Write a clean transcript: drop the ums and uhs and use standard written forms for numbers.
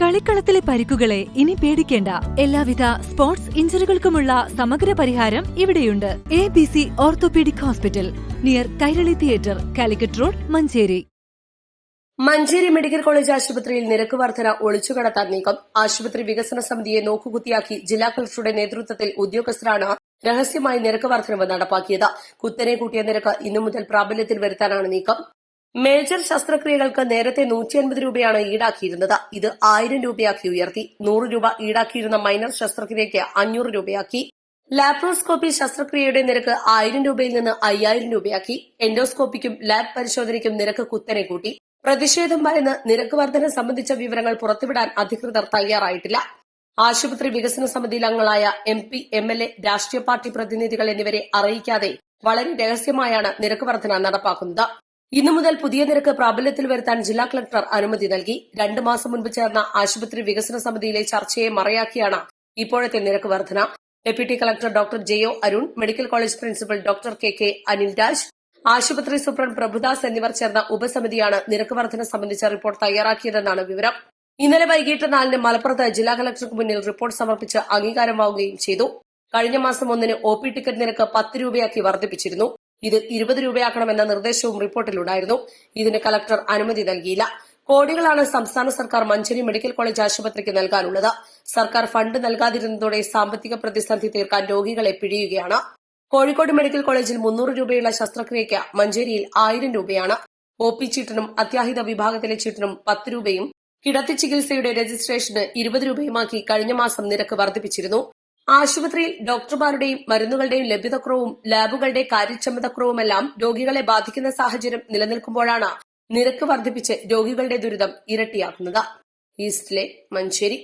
കളിക്കളത്തിലെ പരിക്കുകളെ ഇനി പേടിക്കേണ്ട. എല്ലാവിധ സ്പോർട്സ് ഇഞ്ചുറികൾക്കുമുള്ള സമഗ്ര പരിഹാരം ഇവിടെയുണ്ട്. ABC orthopaedic hospital, near Kairali theatre, Calicut road, Manjeri. Manjeri medical college ആശുപത്രിയിൽ നിരക്ക് വർധന ഒളിച്ചുകടത്താൻ നീക്കം. ആശുപത്രി വികസന സമിതിയെ നോക്കുകുത്തിയാക്കി ജില്ലാ കളക്ടറുടെ നേതൃത്വത്തിൽ ഉദ്യോഗസ്ഥരാണ് രഹസ്യമായി നിരക്ക് വർധനവ് നടപ്പാക്കിയത്. കുത്തനെ കൂട്ടിയ നിരക്ക് ഇന്നു മുതൽ പ്രാബല്യത്തിൽ വരുത്താനാണ് നീക്കം. മേജർ ശസ്ത്രക്രിയകൾക്ക് നേരത്തെ 150 രൂപയാണ് ഈടാക്കിയിരുന്നത്. ഇത് 1000 രൂപയാക്കി ഉയർത്തി. 100 രൂപ ഈടാക്കിയിരുന്ന മൈനർ ശസ്ത്രക്രിയയ്ക്ക് 500 രൂപയാക്കി. ലാപ്രോസ്കോപ്പി ശസ്ത്രക്രിയയുടെ നിരക്ക് 1000 രൂപയിൽ നിന്ന് 5000 രൂപയാക്കി. എൻഡോസ്കോപ്പിക്കും ലാബ് പരിശോധനയ്ക്കും നിരക്ക് കുത്തനെ കൂട്ടി. പ്രതിഷേധം ഭയന്ന് നിരക്ക് വർധന സംബന്ധിച്ച വിവരങ്ങൾ പുറത്തുവിടാൻ അധികൃതർ തയ്യാറായിട്ടില്ല. ആശുപത്രി വികസന സമിതിയിൽ അംഗങ്ങളായ MP, MLA, രാഷ്ട്രീയ പാർട്ടി പ്രതിനിധികൾ എന്നിവരെ അറിയിക്കാതെ വളരെ രഹസ്യമായാണ് നിരക്ക് വർധന നടപ്പാക്കുന്നത്. ഇന്നു മുതൽ പുതിയ നിരക്ക് പ്രാബല്യത്തിൽ വരുത്താൻ ജില്ലാ കളക്ടർ അനുമതി നൽകി. 2 മാസം മുൻപ് ചേർന്ന ആശുപത്രി വികസന സമിതിയിലെ ചർച്ചയെ മറയാക്കിയാണ് ഇപ്പോഴത്തെ നിരക്ക് വർധന. Deputy collector doctor JO Arun, medical college principal doctor KK Anilraj, ആശുപത്രി സൂപ്രണ്ട് പ്രഭുദാസ് എന്നിവർ ചേർന്ന ഉപസമിതിയാണ് നിരക്ക് വർധന സംബന്ധിച്ച റിപ്പോർട്ട് തയ്യാറാക്കിയതെന്നാണ് വിവരം. ഇന്നലെ വൈകിട്ട് 4-ന് മലപ്പുറത്ത് ജില്ലാ കളക്ടർക്ക് മുന്നിൽ റിപ്പോർട്ട് സമർപ്പിച്ച് അംഗീകാരം വാങ്ങുകയും ചെയ്തു. കഴിഞ്ഞ മാസം 1-ന് OP ടിക്കറ്റ് നിരക്ക് 10 രൂപയാക്കി വർദ്ധിപ്പിച്ചിരുന്നു. ഇത് 20 രൂപയാക്കണമെന്ന നിർദ്ദേശവും റിപ്പോർട്ടിലുണ്ടായിരുന്നു. ഇതിന് കളക്ടർ അനുമതി നൽകിയില്ല. കോടികളാണ് സംസ്ഥാന സർക്കാർ മഞ്ചേരി മെഡിക്കൽ കോളേജ് ആശുപത്രിക്ക് നൽകാനുള്ളത്. സർക്കാർ ഫണ്ട് നൽകാതിരുന്നതോടെ സാമ്പത്തിക പ്രതിസന്ധി തീർക്കാൻ രോഗികളെ പിഴിയുകയാണ്. കോഴിക്കോട് മെഡിക്കൽ കോളേജിൽ 300 രൂപയുള്ള ശസ്ത്രക്രിയയ്ക്ക് മഞ്ചേരിയിൽ 1000 രൂപയാണ്. OP ചീട്ടിനും അത്യാഹിത വിഭാഗത്തിലെ ചീട്ടിനും 10 രൂപയും കിടത്തി ചികിത്സയുടെ രജിസ്ട്രേഷന് 20 രൂപയുമാക്കി കഴിഞ്ഞ മാസം നിരക്ക് വർദ്ധിപ്പിച്ചിരുന്നു. ആശുപത്രിയിൽ ഡോക്ടർമാരുടെയും മരുന്നുകളുടെയും ലഭ്യതക്കുറവും ലാബുകളുടെ കാര്യക്ഷമതക്കുറവുമെല്ലാം രോഗികളെ ബാധിക്കുന്ന സാഹചര്യം നിലനിൽക്കുമ്പോഴാണ് നിരക്ക് വർദ്ധിപ്പിച്ച് രോഗികളുടെ ദുരിതം ഇരട്ടിയാക്കുന്നത്. East line, Manjeri.